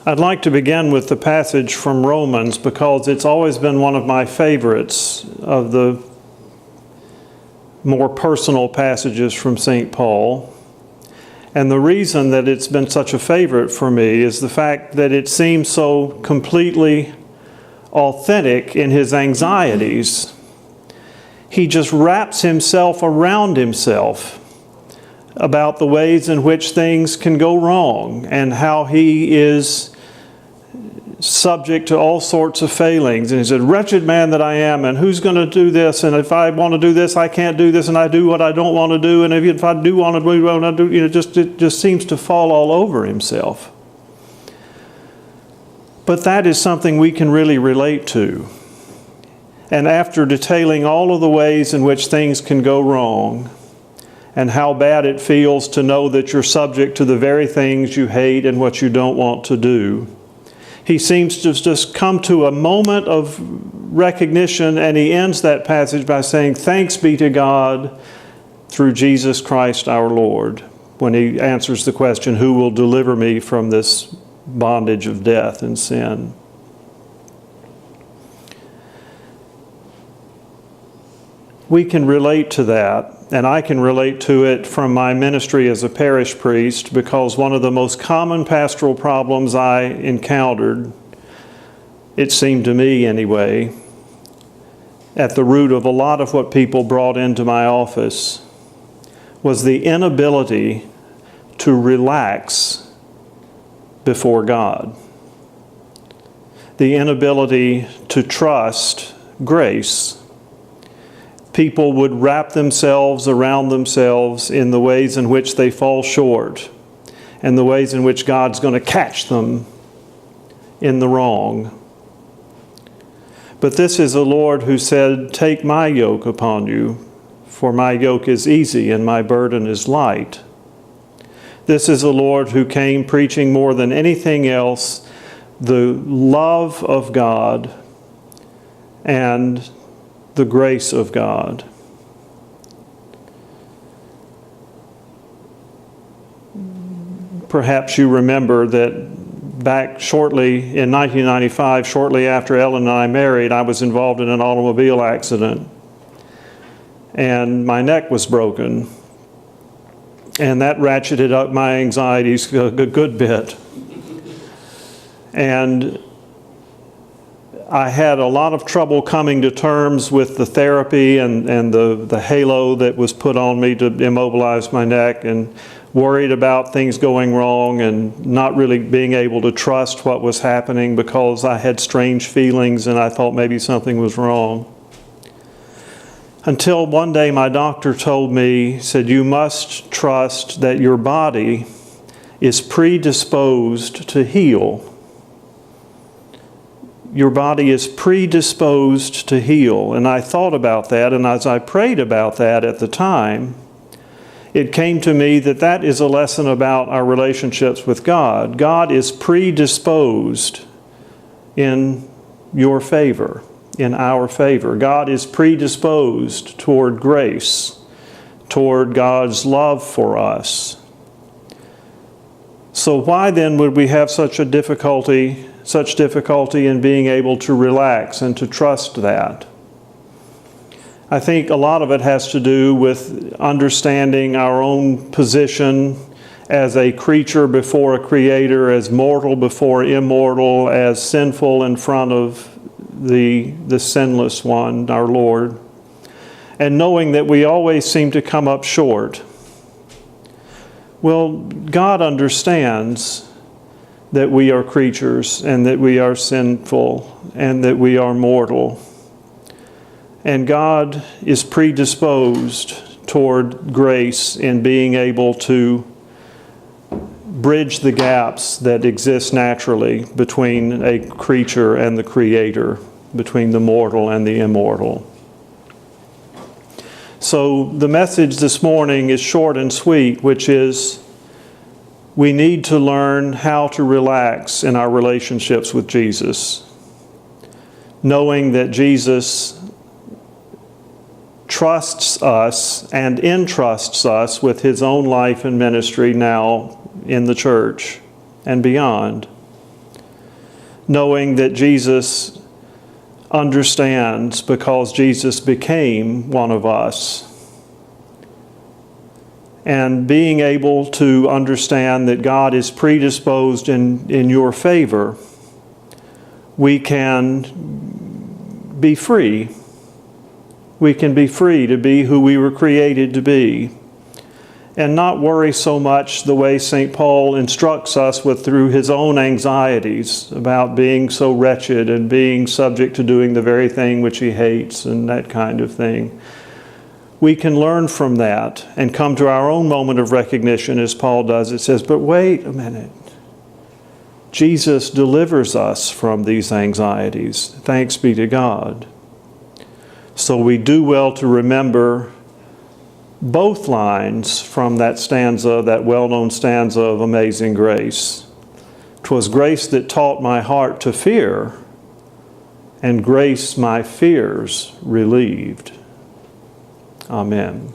I'd like to begin with the passage from Romans because it's always been one of my favorites of the more personal passages from St. Paul. And the reason that it's been such a favorite for me is the fact that it seems so completely authentic in his anxieties. He just wraps himself around himself about the ways in which things can go wrong and how he is subject to all sorts of failings. And he said, "Wretched man that I am, and who's going to do this? And if I want to do this, I can't do this, and I do what I don't want to do. And if I do want to do what I do," it just seems to fall all over himself. But that is something we can really relate to. And after detailing all of the ways in which things can go wrong, and how bad it feels to know that you're subject to the very things you hate and what you don't want to do, he seems to just come to a moment of recognition, and he ends that passage by saying, "Thanks be to God through Jesus Christ our Lord," when he answers the question, "Who will deliver me from this bondage of death and sin?" We can relate to that, and I can relate to it from my ministry as a parish priest, because one of the most common pastoral problems I encountered, it seemed to me anyway, at the root of a lot of what people brought into my office, was the inability to relax before God. The inability to trust grace. People would wrap themselves around themselves in the ways in which they fall short and the ways in which God's going to catch them in the wrong. But this is a Lord who said, "Take my yoke upon you, for my yoke is easy and my burden is light." This is a Lord who came preaching more than anything else the love of God and the grace of God. Perhaps you remember that back shortly in 1995, shortly after Ellen and I married, I was involved in an automobile accident, and my neck was broken, and that ratcheted up my anxieties a good bit. And I had a lot of trouble coming to terms with the therapy and the halo that was put on me to immobilize my neck, and worried about things going wrong and not really being able to trust what was happening because I had strange feelings and I thought maybe something was wrong. Until one day my doctor told me, said, "You must trust that your body is predisposed to heal. Your body is predisposed to heal." And I thought about that, and as I prayed about that at the time, it came to me that that is a lesson about our relationships with God. God is predisposed in your favor, in our favor. God is predisposed toward grace, toward God's love for us. So why then would we have such difficulty in being able to relax and to trust that? I think a lot of it has to do with understanding our own position as a creature before a creator, as mortal before immortal, as sinful in front of the sinless one, our Lord, and knowing that we always seem to come up short. Well, God understands that we are creatures and that we are sinful and that we are mortal. And God is predisposed toward grace in being able to bridge the gaps that exist naturally between a creature and the Creator, between the mortal and the immortal. So the message this morning is short and sweet, which is we need to learn how to relax in our relationships with Jesus, knowing that Jesus trusts us and entrusts us with his own life and ministry now in the church and beyond. knowing that Jesus understands because Jesus became one of us. And being able to understand that God is predisposed in your favor, we can be free. We can be free to be who we were created to be, and not worry so much the way St. Paul instructs us through his own anxieties about being so wretched and being subject to doing the very thing which he hates and that kind of thing. We can learn from that and come to our own moment of recognition as Paul does. It says, but wait a minute. Jesus delivers us from these anxieties. Thanks be to God. So we do well to remember both lines from that stanza, that well-known stanza of Amazing Grace. 'Twas grace that taught my heart to fear, and grace my fears relieved. Amen.